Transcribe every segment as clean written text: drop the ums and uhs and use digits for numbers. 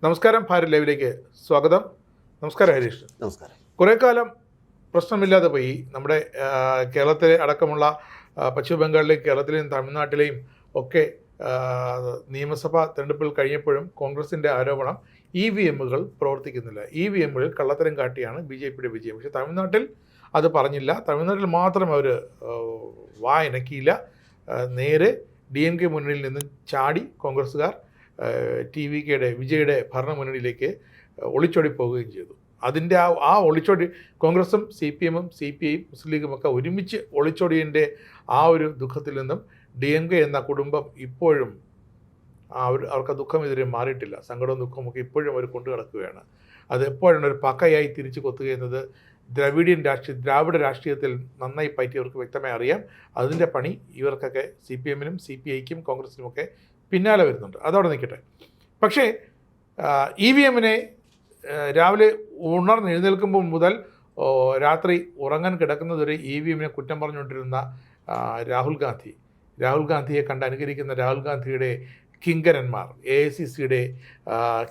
നമസ്കാരം, ഭാരത് ലൈവിലേക്ക് സ്വാഗതം. നമസ്കാരം ഹരീഷ്. നമസ്കാരം. കുറേ കാലം പ്രശ്നമില്ലാതെ പോയി നമ്മുടെ കേരളത്തിലെ അടക്കമുള്ള പശ്ചിമ ബംഗാളിലെയും കേരളത്തിലെയും തമിഴ്നാട്ടിലെയും ഒക്കെ നിയമസഭാ തെരഞ്ഞെടുപ്പുകൾ കഴിഞ്ഞപ്പോഴും കോൺഗ്രസിൻ്റെ ആരോപണം EVMകൾ പ്രവർത്തിക്കുന്നില്ല, EVMകളിൽ കള്ളത്തരം കാട്ടിയാണ് BJPയുടെ വിജയം. പക്ഷേ തമിഴ്നാട്ടിൽ അത് പറഞ്ഞില്ല. തമിഴ്നാട്ടിൽ മാത്രം അവർ വായനക്കിയില്ല. നേരെ DMK മുന്നണിയിൽ നിന്ന് ചാടി കോൺഗ്രസ്സുകാർ TVKയുടെ വിജയുടെ ഭരണമുന്നണിയിലേക്ക് ഒളിച്ചോടി പോവുകയും ചെയ്തു. അതിൻ്റെ ആ ഒളിച്ചോടി കോൺഗ്രസും CPMും CPIയും മുസ്ലിം ലീഗും ഒക്കെ ഒരുമിച്ച് ഒളിച്ചോടിയതിൻ്റെ ആ ഒരു ദുഃഖത്തിൽ നിന്നും DMK എന്ന കുടുംബം ഇപ്പോഴും അവർക്ക് ദുഃഖം ഇതുവരെ മാറിയിട്ടില്ല. സങ്കടവും ദുഃഖമൊക്കെ ഇപ്പോഴും അവർ കൊണ്ടു കിടക്കുകയാണ്. അത് എപ്പോഴാണ് ഒരു പക്കയായി തിരിച്ചു കൊത്തുക എന്നത് ദ്രാവിഡ രാഷ്ട്രീയത്തിൽ നന്നായി പറ്റിയവർക്ക് വ്യക്തമായി അറിയാം. അതിൻ്റെ പണി ഇവർക്കൊക്കെ CPMനും CPIക്കും കോൺഗ്രസിനുമൊക്കെ പിന്നാലെ വരുന്നുണ്ട്. അതവിടെ നിൽക്കട്ടെ. പക്ഷേ EVMനെ രാവിലെ ഉണർന്നെഴുന്നേൽക്കുമ്പോൾ മുതൽ രാത്രി ഉറങ്ങാൻ കിടക്കുന്നതുവരെ EVMനെ കുറ്റം പറഞ്ഞുകൊണ്ടിരുന്ന രാഹുൽ ഗാന്ധിയെ കണ്ട് അനുകരിക്കുന്ന രാഹുൽ ഗാന്ധിയുടെ കിങ്കരന്മാർ, AICCയുടെ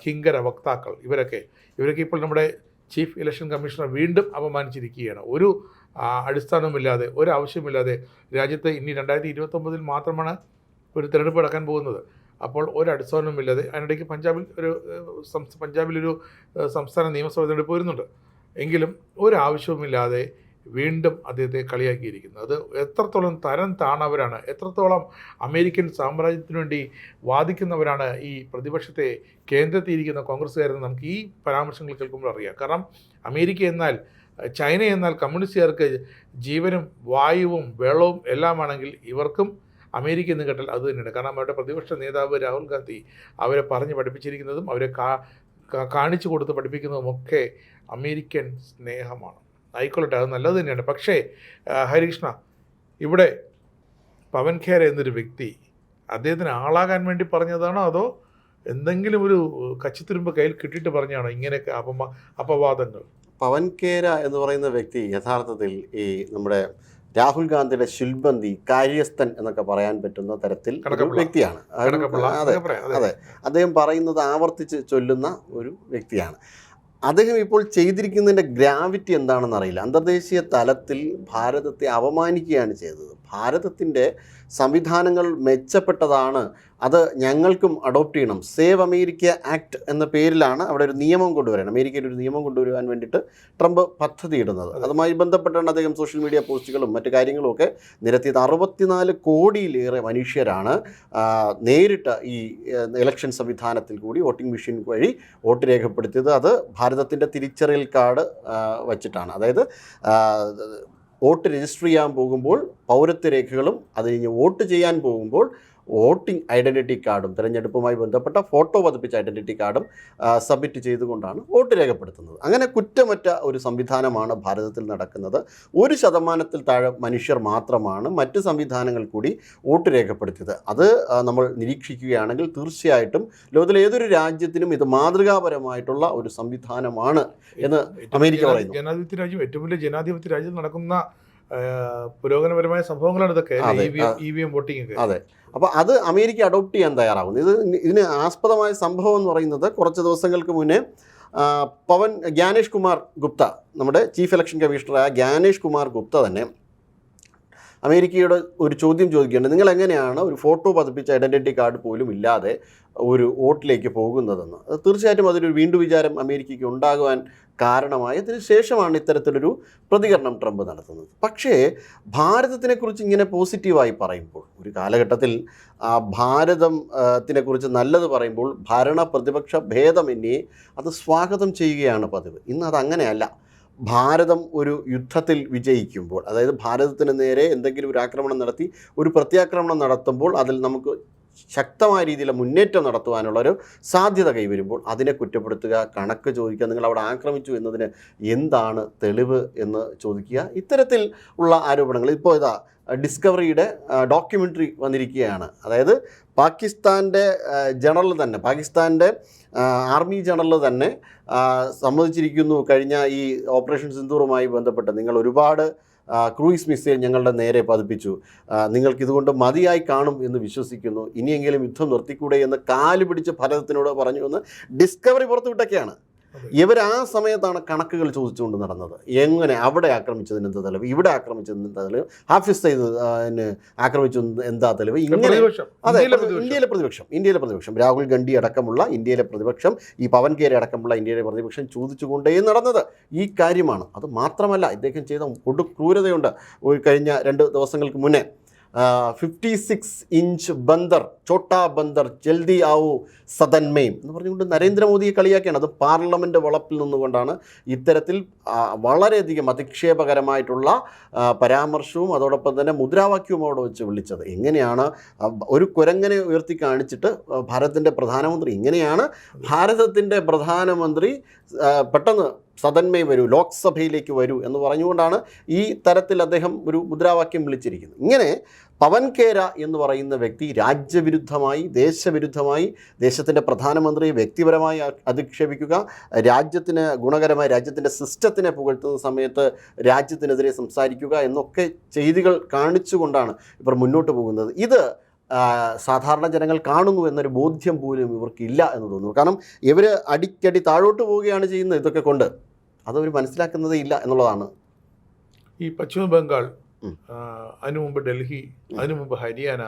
കിങ്കര വക്താക്കൾ, ഇവരൊക്കെ ഇപ്പോൾ നമ്മുടെ ചീഫ് ഇലക്ഷൻ കമ്മീഷണർ വീണ്ടും അപമാനിച്ചിരിക്കുകയാണ്. ഒരു അടിസ്ഥാനവുമില്ലാതെ, ഒരു ആവശ്യമില്ലാതെ രാജ്യത്ത് ഇനി 2029 മാത്രമാണ് ഒരു തിരഞ്ഞെടുപ്പ് നടക്കാൻ പോകുന്നത്. അപ്പോൾ ഒരു അടിസ്ഥാനവുമില്ലാതെ അതിനിടയ്ക്ക് പഞ്ചാബിലൊരു സംസ്ഥാന നിയമസഭ തിരഞ്ഞെടുപ്പ് വരുന്നുണ്ട്. എങ്കിലും ഒരാവശ്യവുമില്ലാതെ വീണ്ടും അദ്ദേഹത്തെ കളിയാക്കിയിരിക്കുന്നു. അത് എത്രത്തോളം തരം താണവരാണ്, എത്രത്തോളം അമേരിക്കൻ സാമ്രാജ്യത്തിനു വേണ്ടി വാദിക്കുന്നവരാണ് ഈ പ്രതിപക്ഷത്തെ കേന്ദ്രത്തിയിരിക്കുന്ന കോൺഗ്രസ്സുകാരെന്ന് നമുക്ക് ഈ പരാമർശങ്ങൾ കേൾക്കുമ്പോൾ അറിയാം. കാരണം അമേരിക്ക എന്നാൽ, ചൈന എന്നാൽ കമ്മ്യൂണിസ്റ്റുകാർക്ക് ജീവനും വായുവും വെള്ളവും എല്ലാമാണെങ്കിൽ ഇവർക്കും അമേരിക്ക എന്ന് കേട്ടാൽ അത് തന്നെയാണ്. കാരണം അവരുടെ പ്രതിപക്ഷ നേതാവ് രാഹുൽ ഗാന്ധി അവരെ പറഞ്ഞ് പഠിപ്പിച്ചിരിക്കുന്നതും അവരെ കാണിച്ചു കൊടുത്ത് പഠിപ്പിക്കുന്നതുമൊക്കെ അമേരിക്കൻ സ്നേഹമാണ്. ആയിക്കൊള്ളട്ടെ, അത് നല്ലത് തന്നെയാണ്. പക്ഷേ ഹരികൃഷ്ണ, ഇവിടെ പവൻ ഖേര എന്നൊരു വ്യക്തി അദ്ദേഹത്തിന് ആളാകാൻ വേണ്ടി പറഞ്ഞതാണോ അതോ എന്തെങ്കിലും ഒരു കച്ചിത്തുരുമ്പ് കയ്യിൽ കിട്ടിയിട്ട് പറഞ്ഞാണോ ഇങ്ങനെയൊക്കെ അപവാദങ്ങൾ? പവൻ ഖേര എന്ന് പറയുന്ന വ്യക്തി യഥാർത്ഥത്തിൽ ഈ നമ്മുടെ രാഹുൽ ഗാന്ധിയുടെ ശിൽബന്തി, കാര്യസ്ഥൻ എന്നൊക്കെ പറയാൻ പറ്റുന്ന തരത്തിൽ ഒരു വ്യക്തിയാണ്. അതെ, അദ്ദേഹം പറയുന്നത് ആവർത്തിച്ച് ചൊല്ലുന്ന ഒരു വ്യക്തിയാണ്. അദ്ദേഹം ഇപ്പോൾ ചെയ്തിരിക്കുന്നതിൻ്റെ ഗ്രാവിറ്റി എന്താണെന്ന് അറിയില്ല. അന്തർദേശീയ തലത്തിൽ ഭാരതത്തെ അപമാനിക്കുകയാണ് ചെയ്തത്. ഭാരതത്തിൻ്റെ സംവിധാനങ്ങൾ മെച്ചപ്പെട്ടതാണ്, അത് ഞങ്ങൾക്കും അഡോപ്റ്റ് ചെയ്യണം. സേവ് അമേരിക്ക ആക്ട് എന്ന പേരിലാണ് അവിടെ ഒരു നിയമം കൊണ്ടുവരാൻ, അമേരിക്കയിൽ ഒരു നിയമം കൊണ്ടുവരുവാൻ വേണ്ടിയിട്ട് ട്രംപ് പദ്ധതി ഇടുന്നത്. അതുമായി ബന്ധപ്പെട്ടാണ് അദ്ദേഹം സോഷ്യൽ മീഡിയ പോസ്റ്റുകളും മറ്റു കാര്യങ്ങളും ഒക്കെ നിരത്തിയത്. 64 കോടിയിലേറെ മനുഷ്യരാണ് നേരിട്ട് ഈ ഇലക്ഷൻ സംവിധാനത്തിൽ കൂടി വോട്ടിംഗ് മെഷീൻ വഴി വോട്ട് രേഖപ്പെടുത്തിയത്. അത് ഭാരതത്തിൻ്റെ തിരിച്ചറിയൽ കാർഡ് വച്ചിട്ടാണ്. അതായത് വോട്ട് രജിസ്റ്റർ ചെയ്യാൻ പോകുമ്പോൾ പൗരത്വ രേഖകളും അത് കഴിഞ്ഞ് വോട്ട് ചെയ്യാൻ പോകുമ്പോൾ വോട്ടിംഗ് ഐഡൻറ്റിറ്റി കാർഡും തിരഞ്ഞെടുപ്പുമായി ബന്ധപ്പെട്ട ഫോട്ടോ പതിപ്പിച്ച ഐഡൻറ്റിറ്റി കാർഡും സബ്മിറ്റ് ചെയ്തുകൊണ്ടാണ് വോട്ട് രേഖപ്പെടുത്തുന്നത്. അങ്ങനെ കുറ്റമറ്റ ഒരു സംവിധാനമാണ് ഭാരതത്തിൽ നടക്കുന്നത്. 1% താഴെ മനുഷ്യർ മാത്രമാണ് മറ്റ് സംവിധാനങ്ങൾ കൂടി വോട്ട് രേഖപ്പെടുത്തിയത്. അത് നമ്മൾ നിരീക്ഷിക്കുകയാണെങ്കിൽ തീർച്ചയായിട്ടും ലോകത്തിലെ ഏതൊരു രാജ്യത്തിനും ഇത് മാതൃകാപരമായിട്ടുള്ള ഒരു സംവിധാനമാണ് എന്ന് അമേരിക്ക പറയുന്നു. ജനാധിപത്യ രാജ്യം, ഏറ്റവും വലിയ ജനാധിപത്യ രാജ്യം നടക്കുന്ന പുരോഗമനപരമായ സംഭവങ്ങളാണ് ഇതൊക്കെ, EVM വോട്ടിംഗ്. അതെ, അപ്പോൾ അത് അമേരിക്ക അഡോപ്റ്റ് ചെയ്യാൻ തയ്യാറാവുന്നു. ഇതിന് ആസ്പദമായ സംഭവം എന്ന് പറയുന്നത് കുറച്ച് ദിവസങ്ങൾക്ക് മുന്നേ ജ്ഞാനേഷ് കുമാർ ഗുപ്ത, നമ്മുടെ ചീഫ് ഇലക്ഷൻ കമ്മീഷണറായ ജ്ഞാനേഷ് കുമാർ ഗുപ്ത തന്നെ അമേരിക്കയുടെ ഒരു ചോദ്യം ചോദിക്കുകയാണ്, നിങ്ങൾ എങ്ങനെയാണ് ഒരു ഫോട്ടോ പതിപ്പിച്ച ഐഡൻറ്റിറ്റി കാർഡ് പോലും ഇല്ലാതെ ഒരു വോട്ടിലേക്ക് പോകുന്നതെന്ന്. അത് തീർച്ചയായിട്ടും അതൊരു വീണ്ടും വിചാരം അമേരിക്കയ്ക്ക് ഉണ്ടാകുവാൻ കാരണമായി. അതിന് ശേഷമാണ് ഇത്തരത്തിലൊരു പ്രതികരണം ട്രംപ് നടത്തുന്നത്. പക്ഷേ ഭാരതത്തിനെക്കുറിച്ച് ഇങ്ങനെ പോസിറ്റീവായി പറയുമ്പോൾ, ഒരു കാലഘട്ടത്തിൽ ഭാരതത്തിനെക്കുറിച്ച് നല്ലത് പറയുമ്പോൾ ഭരണ പ്രതിപക്ഷ ഭേദമന്യേ അത് സ്വാഗതം ചെയ്യുകയാണ് പതിവ്. ഇന്ന് അതങ്ങനെയല്ല. ഭാരതം ഒരു യുദ്ധത്തിൽ വിജയിക്കുമ്പോൾ, അതായത് ഭാരതത്തിന് നേരെ എന്തെങ്കിലും ഒരു ആക്രമണം നടത്തി ഒരു പ്രത്യാക്രമണം നടത്തുമ്പോൾ അതിൽ നമുക്ക് ശക്തമായ രീതിയിൽ മുന്നേറ്റം നടത്തുവാനുള്ളൊരു സാധ്യത കൈവരുമ്പോൾ അതിനെ കുറ്റപ്പെടുത്തുക, കണക്ക് ചോദിക്കുക, നിങ്ങൾ അവിടെ ആക്രമിച്ചു എന്നതിന് എന്താണ് തെളിവ് എന്ന് ചോദിക്കുക. ഇത്തരത്തിൽ ഉള്ള ആരോപണങ്ങൾ ഇപ്പോൾ ഡിസ്കവറിയുടെ ഡോക്യുമെൻ്ററി വന്നിരിക്കുകയാണ്. അതായത് പാകിസ്ഥാൻ്റെ ആർമി ജനറൽ തന്നെ സമ്മതിച്ചിരിക്കുന്നു, കഴിഞ്ഞ ഈ ഓപ്പറേഷൻ സിന്ദൂറുമായി ബന്ധപ്പെട്ട് നിങ്ങൾ ഒരുപാട് ക്രൂയിസ് മിസൈൽ ഞങ്ങളുടെ നേരെ പതിപ്പിച്ചു, നിങ്ങൾക്കിതുകൊണ്ട് മതിയായി കാണും എന്ന് വിശ്വസിക്കുന്നു, ഇനിയെങ്കിലും യുദ്ധം നിർത്തിക്കൂടെ എന്ന് കാല് പിടിച്ച് ഭാരതത്തിനോട് പറഞ്ഞു എന്ന് ഡിസ്കവറി പുറത്തുവിട്ടൊക്കെയാണ്. ഇവർ ആ സമയത്താണ് കണക്കുകൾ ചോദിച്ചുകൊണ്ട് നടന്നത്. എങ്ങനെ അവിടെ ആക്രമിച്ചതിന് എന്താ തെളിവ്, ഇവിടെ ആക്രമിച്ചതിന് എന്താ തെളിവ്, ഹാഫിസ് സയ്യിദ് ആക്രമിച്ചത് എന്താ തെളിവ്, ഇങ്ങനെ. അതെ, ഇന്ത്യയിലെ പ്രതിപക്ഷം രാഹുൽ ഗാന്ധി അടക്കമുള്ള ഇന്ത്യയിലെ പ്രതിപക്ഷം, ഈ പവൻ ഖേര അടക്കമുള്ള ഇന്ത്യയിലെ പ്രതിപക്ഷം ചോദിച്ചുകൊണ്ടേ നടന്നത് ഈ കാര്യമാണ്. അത് മാത്രമല്ല, ഇദ്ദേഹം ചെയ്ത ക്രൂരതയുണ്ട്. കഴിഞ്ഞ 2 ദിവസങ്ങൾക്ക് മുന്നേ 56 ഇഞ്ച് ബന്ദർ, ചോട്ടാ ബന്ദർ ജൽദി ആവൂ സദൻ മെയിം എന്ന് പറഞ്ഞുകൊണ്ട് നരേന്ദ്രമോദിയെ കളിയാക്കിയാണ്. അത് പാർലമെൻറ്റ് വളപ്പിൽ നിന്നുകൊണ്ടാണ് ഇത്തരത്തിൽ വളരെയധികം അധിക്ഷേപകരമായിട്ടുള്ള പരാമർശവും അതോടൊപ്പം തന്നെ മുദ്രാവാക്യവും അവിടെ വെച്ച് വിളിച്ചത്. എങ്ങനെയാണ് ഒരു കുരങ്ങനെ ഉയർത്തി കാണിച്ചിട്ട് ഭാരതത്തിൻ്റെ പ്രധാനമന്ത്രി, ഇങ്ങനെയാണ് ഭാരതത്തിൻ്റെ പ്രധാനമന്ത്രി പെട്ടെന്ന് സദന്മേ വരൂ, ലോക്സഭയിലേക്ക് വരൂ എന്ന് പറഞ്ഞുകൊണ്ടാണ് ഈ തരത്തിൽ അദ്ദേഹം ഒരു മുദ്രാവാക്യം വിളിച്ചിരിക്കുന്നത്. ഇങ്ങനെ പവൻ ഖേര എന്ന് പറയുന്ന വ്യക്തി രാജ്യവിരുദ്ധമായി, ദേശവിരുദ്ധമായി, ദേശത്തിൻ്റെ പ്രധാനമന്ത്രിയെ വ്യക്തിപരമായി അധിക്ഷേപിക്കുക, രാജ്യത്തിന് ഗുണകരമായി രാജ്യത്തിൻ്റെ സിസ്റ്റത്തിനെ പുകഴ്ത്തുന്ന സമയത്ത് രാജ്യത്തിനെതിരെ സംസാരിക്കുക എന്നൊക്കെ ചെയ്തികൾ കാണിച്ചുകൊണ്ടാണ് ഇവർ മുന്നോട്ട് പോകുന്നത്. ഇത് സാധാരണ ജനങ്ങൾ കാണുന്നു എന്നൊരു ബോധ്യം പോലും ഇവർക്കില്ല എന്ന് തോന്നുന്നു. കാരണം ഇവർ അടിക്കടി താഴോട്ട് പോവുകയാണ് ചെയ്യുന്നത്. ഇതൊക്കെ കൊണ്ട് അതവർ മനസ്സിലാക്കുന്നതേ ഇല്ല എന്നുള്ളതാണ്. ഈ പശ്ചിമ ബംഗാൾ, അതിനു മുമ്പ് ഡൽഹി, അതിനു മുമ്പ് ഹരിയാന,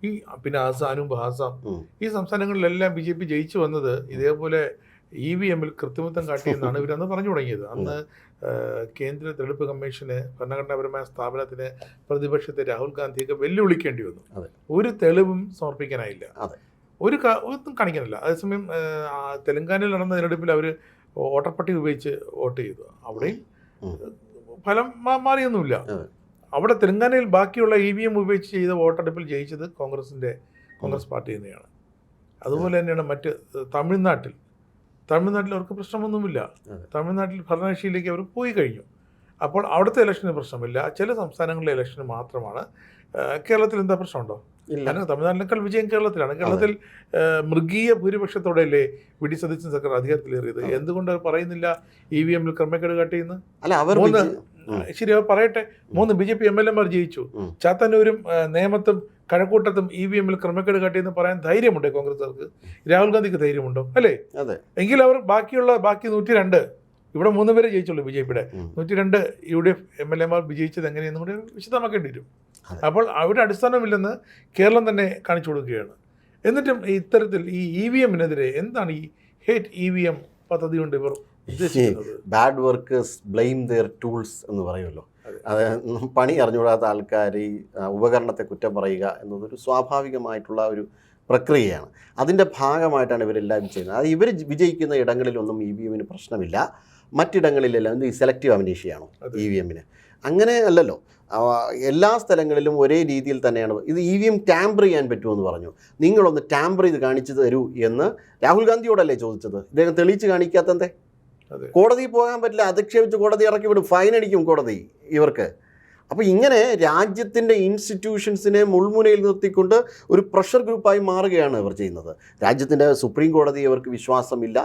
ഈ പിന്നെ അതിനു മുമ്പ് ആസാം, ഈ സംസ്ഥാനങ്ങളിലെല്ലാം BJP ജയിച്ചു വന്നത് ഇതേപോലെ EVM-ൽ കൃത്രിമത്വം കാട്ടിയെന്നാണ് ഇവരന്ന് പറഞ്ഞു തുടങ്ങിയത്. അന്ന് കേന്ദ്ര തെരഞ്ഞെടുപ്പ് കമ്മീഷന്, ഭരണഘടനാപരമായ സ്ഥാപനത്തിന്, പ്രതിപക്ഷത്തെ രാഹുൽ ഗാന്ധിയൊക്കെ വെല്ലുവിളിക്കേണ്ടി വന്നു. ഒരു തെളിവും സമർപ്പിക്കാനായില്ല, ഒന്നും കാണിക്കാനില്ല. അതേസമയം തെലങ്കാനയിൽ നടന്ന തെരഞ്ഞെടുപ്പിൽ അവർ വോട്ടർപട്ടിക ഉപയോഗിച്ച് വോട്ട് ചെയ്തു. അവിടെയും ഫലം മാറിയൊന്നുമില്ല. അവിടെ തെലങ്കാനയിൽ ബാക്കിയുള്ള EVM ഉപയോഗിച്ച് ചെയ്ത വോട്ടെടുപ്പിൽ ജയിച്ചത് കോൺഗ്രസ് പാർട്ടി തന്നെയാണ്. അതുപോലെ തന്നെയാണ് മറ്റ് തമിഴ്നാട്ടിൽ അവർക്ക് പ്രശ്നമൊന്നുമില്ല. തമിഴ്നാട്ടിൽ ഭരണകക്ഷിയിലേക്ക് അവർ പോയി കഴിഞ്ഞു. അപ്പോൾ അവിടുത്തെ ഇലക്ഷന് പ്രശ്നമില്ല. ചില സംസ്ഥാനങ്ങളിലെ ഇലക്ഷന് മാത്രമാണ്. കേരളത്തിൽ എന്താ പ്രശ്നമുണ്ടോ? കാരണം തമിഴ്നാട്ടിനേക്കാൾ വിജയം കേരളത്തിലാണ്. കേരളത്തിൽ മൃഗീയ ഭൂരിപക്ഷത്തോടെയല്ലേ വി.ഡി. സതീശൻ സർക്കാർ അധികാരത്തിലേറിയത്. എന്തുകൊണ്ട് പറയുന്നില്ല EVM-ൽ ക്രമക്കേട് കാട്ടിയെന്ന്? ശരി, അവർ പറയട്ടെ. 3 BJP MLA-മാർ ജയിച്ചു. ചാത്തന്നൂരും നേമത്തും കഴക്കൂട്ടത്തും EVM-ൽ ക്രമക്കേട് കാട്ടിയെന്ന് പറയാൻ ധൈര്യമുണ്ടോ കോൺഗ്രസ്സുകാർക്ക്? രാഹുൽ ഗാന്ധിക്ക് ധൈര്യമുണ്ടോ? അല്ലേ? എങ്കിൽ അവർ ബാക്കി 102, ഇവിടെ 3 പേരെ ജയിച്ചുള്ളൂ BJP-യുടെ, 102 UDF MLA-മാർ വിജയിച്ചത് എങ്ങനെയെന്നും കൂടി വിശദമാക്കേണ്ടി വരും. അപ്പോൾ അവിടെ അടിസ്ഥാനമില്ലെന്ന് കേരളം തന്നെ കാണിച്ചു കൊടുക്കുകയാണ്. എന്നിട്ടും ഇത്തരത്തിൽ ഈ EVM-നെതിരെ എന്താണ് ഈ ഹേറ്റ് EVM പദ്ധതി കൊണ്ട് ഇവർ ഉദ്ദേശിക്കുന്നത്? Bad workers blame their tools എന്ന് പറയുമല്ലോ. അത് പണി അറിഞ്ഞുകൂടാത്ത ആൾക്കാർ ഈ ഉപകരണത്തെ കുറ്റം പറയുക എന്നതൊരു സ്വാഭാവികമായിട്ടുള്ള ഒരു പ്രക്രിയയാണ്. അതിൻ്റെ ഭാഗമായിട്ടാണ് ഇവരെല്ലാം ചെയ്യുന്നത്. അത് ഇവർ വിജയിക്കുന്ന ഇടങ്ങളിലൊന്നും EVM-ന് പ്രശ്നമില്ല, മറ്റിടങ്ങളിലെല്ലാം ഈ സെലക്റ്റീവ് അംനീഷ്യയാണോ EVM-ന്? അങ്ങനെ അല്ലല്ലോ. എല്ലാ സ്ഥലങ്ങളിലും ഒരേ രീതിയിൽ തന്നെയാണ്. ഇത് EVM ടാമ്പർ ചെയ്യാൻ പറ്റുമെന്ന് പറഞ്ഞു. നിങ്ങളൊന്ന് ടാമ്പർ ചെയ്ത് കാണിച്ചു തരൂ എന്ന് രാഹുൽ ഗാന്ധിയോടല്ലേ ചോദിച്ചത്? ഇദ്ദേഹം തെളിയിച്ച് കാണിക്കാത്തന്തേ? കോടതിയിൽ പോകാൻ പറ്റില്ല, അധിക്ഷേപിച്ച് കോടതി ഇറക്കി വിടും, ഫൈൻ അടിക്കും കോടതി ഇവർക്ക്. അപ്പോൾ ഇങ്ങനെ രാജ്യത്തിൻ്റെ ഇൻസ്റ്റിറ്റ്യൂഷൻസിനെ മുൾമുനയിൽ നിർത്തിക്കൊണ്ട് ഒരു പ്രഷർ ഗ്രൂപ്പായി മാറുകയാണ് ഇവർ ചെയ്യുന്നത്. രാജ്യത്തിൻ്റെ സുപ്രീം കോടതി ഇവർക്ക് വിശ്വാസമില്ല,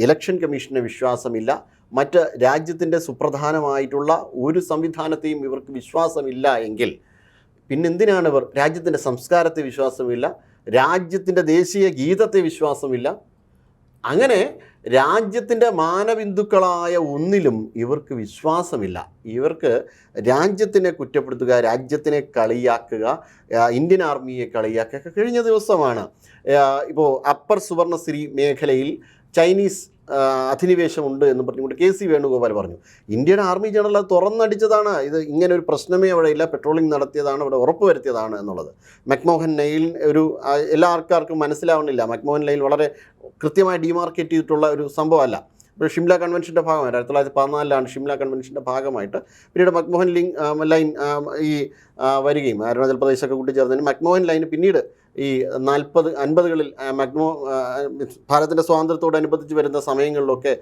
ഇലക്ഷൻ കമ്മീഷന് വിശ്വാസമില്ല, മറ്റ് രാജ്യത്തിൻ്റെ സുപ്രധാനമായിട്ടുള്ള ഒരു സംവിധാനത്തെയും ഇവർക്ക് വിശ്വാസമില്ല എങ്കിൽ പിന്നെന്തിനാണ് ഇവർ? രാജ്യത്തിൻ്റെ സംസ്കാരത്തെ വിശ്വാസമില്ല, രാജ്യത്തിൻ്റെ ദേശീയ ഗീതത്തെ വിശ്വാസമില്ല. അങ്ങനെ രാജ്യത്തിൻ്റെ മാനബിന്ദുക്കളായ ഒന്നിലും ഇവർക്ക് വിശ്വാസമില്ല. ഇവർക്ക് രാജ്യത്തിനെ കുറ്റപ്പെടുത്തുക, രാജ്യത്തിനെ കളിയാക്കുക, ഇന്ത്യൻ ആർമിയെ കളിയാക്കുക. കഴിഞ്ഞ ദിവസമാണ് ഇപ്പോൾ അപ്പർ സുവർണശ്രീ മേഖലയിൽ ചൈനീസ് അധിനിവേശമുണ്ട് എന്ന് പറഞ്ഞുകൊണ്ട് KC വേണുഗോപാൽ പറഞ്ഞു. ഇന്ത്യൻ ആർമി ജനറൽ അത് തുറന്നടിച്ചതാണ്. ഇത് ഇങ്ങനെ ഒരു പ്രശ്നമേ അവിടെ ഇല്ല, പെട്രോളിംഗ് നടത്തിയതാണ്, ഇവിടെ ഉറപ്പുവരുത്തിയതാണ് എന്നുള്ളത്. മക്മോഹൻ ലൈൻ ഒരു എല്ലാ ആൾക്കാർക്കും മനസ്സിലാവുന്നില്ല. മക്മോഹൻ ലൈൻ വളരെ കൃത്യമായി ഡിമാർക്കേറ്റ് ചെയ്തിട്ടുള്ള ഒരു സംഭവമല്ല. ഇപ്പോൾ ഷിംല കൺവെൻഷൻ്റെ ഭാഗമായിട്ട് 1914 ഷിംല കൺവെൻഷൻ്റെ ഭാഗമായിട്ട് പിന്നീട് മക്മോഹൻ ലൈൻ ഈ വരികയും അരുണാചൽ പ്രദേശൊക്കെ കൂട്ടിച്ചേർന്നതിന് മക്മോഹൻ ലൈന് പിന്നീട് ഈ 40-50കളിൽ ഭാരതത്തിൻ്റെ സ്വാതന്ത്ര്യത്തോടനുബന്ധിച്ച് വരുന്ന സമയങ്ങളിലൊക്കെ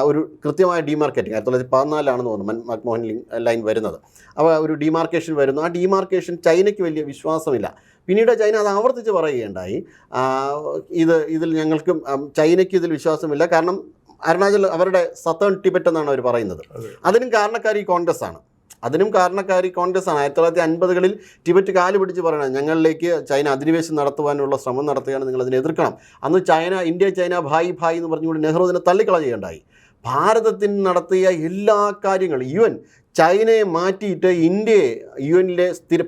ഒരു കൃത്യമായ ഡിമാർക്കേറ്റിംഗ് 1914 തോന്നുന്നു മക്മോഹൻ ലൈൻ വരുന്നത്. അപ്പോൾ ഒരു ഡിമാർക്കേഷൻ വരുന്നു. ആ ഡിമാർക്കേഷൻ ചൈനയ്ക്ക് വലിയ വിശ്വാസമില്ല. പിന്നീട് ചൈന അത് ആവർത്തിച്ച് പറയുകയുണ്ടായി, ഇതിൽ ഞങ്ങൾക്ക് ചൈനയ്ക്ക് ഇതിൽ വിശ്വാസമില്ല, കാരണം അരുണാചൽ അവരുടെ സത്തേൺ ടിബറ്റ് എന്നാണ് അവർ പറയുന്നത്. അതിനും കാരണക്കാരി കോൺഗ്രസ് ആണ്. അതിനും കാരണക്കാരി കോൺഗ്രസ് ആണ്. 1950-കളിൽ ടിബറ്റ് കാല് പിടിച്ച് പറയണം, ഞങ്ങളിലേക്ക് ചൈന അധിനിവേശം നടത്തുവാനുള്ള ശ്രമം നടത്തുകയാണ്, നിങ്ങൾ അതിനെ എതിർക്കണം. അന്ന് ഇന്ത്യ ചൈന ഭായി ഭായി എന്ന് പറഞ്ഞുകൊണ്ട് നെഹ്റു ഇതിനെ തള്ളിക്കളയുകയുണ്ടായി. ഭാരതത്തിന് നടത്തിയ എല്ലാ കാര്യങ്ങളും ചൈനയെ മാറ്റിയിട്ട് ഇന്ത്യയെ UN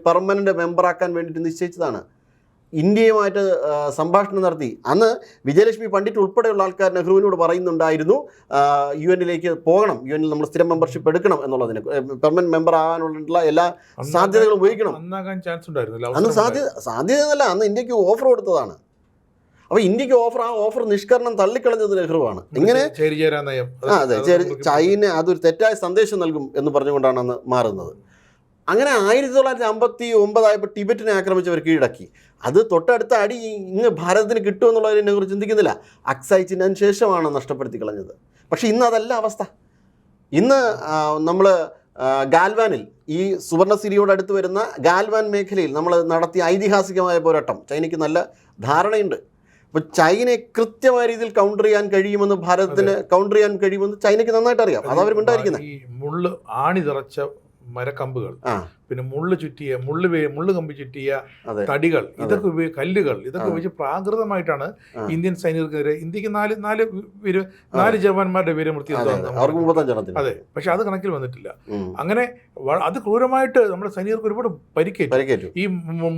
പെർമനൻ്റ് മെമ്പറാക്കാൻ വേണ്ടിയിട്ട് നിശ്ചയിച്ചതാണ്. ഇന്ത്യയുമായിട്ട് സംഭാഷണം നടത്തി. അന്ന് വിജയലക്ഷ്മി പണ്ഡിറ്റ് ഉൾപ്പെടെയുള്ള ആൾക്കാർ നെഹ്റുവിനോട് പറയുന്നുണ്ടായിരുന്നു UN പോകണം, UN നമ്മൾ സ്ഥിരം മെമ്പർഷിപ്പ് എടുക്കണം എന്നുള്ളതിന്, പെർമനന്റ് മെമ്പർ ആകാനുള്ള എല്ലാ സാധ്യതകളും ഉപയോഗിക്കണം. അന്ന് സാധ്യതയല്ല, അന്ന് ഇന്ത്യക്ക് ഓഫർ കൊടുത്തതാണ്. അപ്പോൾ ഇന്ത്യക്ക് ഓഫർ നിഷ്കരണം തള്ളിക്കളഞ്ഞത് നെഹ്റുവാണ്. ഇങ്ങനെ അതെ, ചൈന അതൊരു തെറ്റായ സന്ദേശം നൽകും എന്ന് പറഞ്ഞുകൊണ്ടാണ് അന്ന് മാറുന്നത്. അങ്ങനെ 1959 ടിബറ്റിനെ ആക്രമിച്ചവർ കീഴടക്കി. അത് തൊട്ടടുത്ത അടി ഇങ്ങ് ഭാരതത്തിന് കിട്ടുമെന്നുള്ളതിനെ കുറിച്ച് ചിന്തിക്കുന്നില്ല. അക്സായ് ചിഹ്നത്തിന് ശേഷമാണ് നഷ്ടപ്പെടുത്തി കളഞ്ഞത്. പക്ഷേ ഇന്ന് അതല്ല അവസ്ഥ. ഇന്ന് നമ്മൾ ഗാൽവാനിൽ, ഈ സുവർണസിരിയോട് അടുത്ത് വരുന്ന ഗാൽവാൻ മേഖലയിൽ നമ്മൾ നടത്തിയ ഐതിഹാസികമായ പോരാട്ടം ചൈനയ്ക്ക് നല്ല ധാരണയുണ്ട്. അപ്പോൾ ചൈനയെ കൃത്യമായ രീതിയിൽ കൗണ്ടർ ചെയ്യാൻ കഴിയുമെന്ന്, ഭാരതത്തിന് കൗണ്ടർ ചെയ്യാൻ കഴിയുമെന്ന് ചൈനയ്ക്ക് നന്നായിട്ട് അറിയാം. അത് അവർ ഉണ്ടായിരിക്കുന്നത്. ഈ മുള്ള് ആണി നിറച്ച മരക്കമ്പുകൾ, പിന്നെ മുള്ള് കമ്പി ചുറ്റിയ തടികൾ, ഇതൊക്കെ കല്ലുകൾ, ഇതൊക്കെ ഉപയോഗിച്ച് പ്രാകൃതമായിട്ടാണ് ഇന്ത്യൻ സൈനികർക്കെതിരെ ഇന്ത്യക്ക് 4 ജവാന്മാരുടെ വീരമൃത്യു. അതെ, പക്ഷെ അത് കണക്കിൽ വന്നിട്ടില്ല. അങ്ങനെ അത് ക്രൂരമായിട്ട് നമ്മുടെ സൈനികർക്ക് ഒരുപാട് പരിക്കേറ്റു. ഈ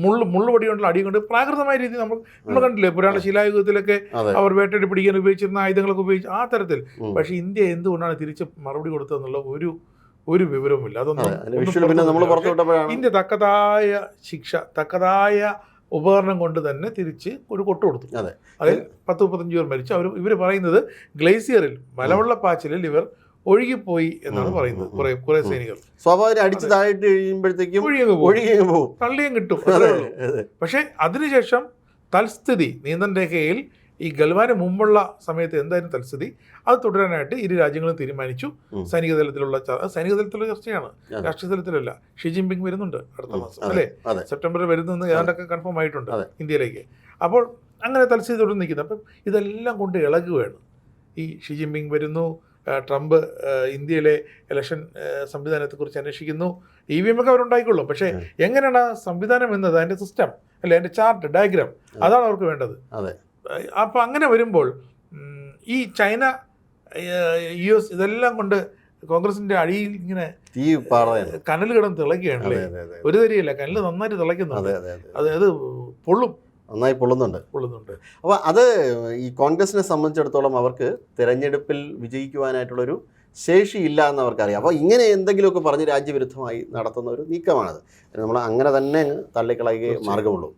മുള്ളുപടി കൊണ്ടുള്ള അടി കൊണ്ട് പ്രാകൃതമായ രീതിയിൽ നമ്മൾ കണ്ടില്ലേ, പുരാണ ശിലായുഗത്തിലൊക്കെ അവർ വേട്ടയാടി പിടിക്കാൻ ഉപയോഗിച്ചിരുന്ന ആയുധങ്ങളൊക്കെ ഉപയോഗിച്ച് ആ തരത്തിൽ. പക്ഷെ ഇന്ത്യ എന്തുകൊണ്ടാണ് തിരിച്ച് മറുപടി കൊടുത്തതെന്നുള്ള ഒരു വിവരവുമില്ല. ഇന്ത്യ തക്കതായ ശിക്ഷ, തക്കതായ ഉപകരണം കൊണ്ട് തന്നെ തിരിച്ച് ഒരു കൊട്ടു കൊടുത്തു. അതിൽ 10-35 പേർ മരിച്ചു. ഇവർ പറയുന്നത് ഗ്ലേസിയറിൽ, മലവെള്ളപ്പാച്ചിലിൽ ഇവർ ഒഴുകിപ്പോയി എന്നാണ് പറയുന്നത്. കുറെ സൈനികർ സ്വാഭാവികം അടിച്ച് താഴെട്ട് കഴിയുമ്പോഴത്തേക്കും തള്ളിയും കിട്ടും. പക്ഷെ അതിനുശേഷം തൽസ്ഥിതി നിയന്ത്രണ രേഖയിൽ ഈ ഗൽവാന് മുമ്പുള്ള സമയത്ത് എന്തായാലും തൽസ്ഥിതി അത് തുടരാനായിട്ട് ഇരു രാജ്യങ്ങളും തീരുമാനിച്ചു. സൈനിക തലത്തിലുള്ള ചർച്ചയാണ്, രാഷ്ട്രീയ തലത്തിലല്ല. ഷി ജിൻപിങ് വരുന്നുണ്ട് അടുത്ത മാസം, അല്ലേ? സെപ്റ്റംബറിൽ വരുന്നെന്ന് ഏതാണ്ടൊക്കെ കൺഫേം ആയിട്ടുണ്ട് ഇന്ത്യയിലേക്ക്. അപ്പോൾ അങ്ങനെ തൽസ്ഥിതി തുടർന്ന് നിൽക്കുന്നത്. അപ്പം ഇതെല്ലാം കൊണ്ട് ഇളകുകയാണ്. ഈ ഷി ജിൻപിങ് വരുന്നു, ട്രംപ് ഇന്ത്യയിലെ ഇലക്ഷൻ സംവിധാനത്തെക്കുറിച്ച് അന്വേഷിക്കുന്നു. EVM ഒക്കെ അവരുണ്ടായിക്കൊള്ളും. പക്ഷേ എങ്ങനെയാണ് ആ സംവിധാനം എന്നത്, അതിൻ്റെ സിസ്റ്റം അല്ലെ, അതിൻ്റെ ചാർട്ട്, ഡയഗ്രാം, അതാണ് അവർക്ക് വേണ്ടത്. അപ്പോൾ അങ്ങനെ വരുമ്പോൾ ഈ ചൈന, US ഇതെല്ലാം കൊണ്ട് കോൺഗ്രസിന്റെ അടിയിൽ ഇങ്ങനെ കനൽ കിടന്ന് തിളയ്ക്കുകയാണല്ലേ. ഒരു തരിയല്ല, കനൽ നന്നായിട്ട് തിളയ്ക്കുന്നുണ്ട്. അത് നന്നായി പൊള്ളുന്നുണ്ട്. അപ്പോൾ അത് ഈ കോൺഗ്രസിനെ സംബന്ധിച്ചിടത്തോളം അവർക്ക് തിരഞ്ഞെടുപ്പിൽ വിജയിക്കുവാനായിട്ടുള്ളൊരു ശേഷിയില്ല എന്ന് അവർക്കറിയാം. അപ്പോൾ ഇങ്ങനെ എന്തെങ്കിലുമൊക്കെ പറഞ്ഞ് രാജ്യവിരുദ്ധമായി നടത്തുന്ന ഒരു നീക്കമാണത്. നമ്മൾ അങ്ങനെ തന്നെ തള്ളിക്കളയുകയേ മാർഗമുള്ളൂ.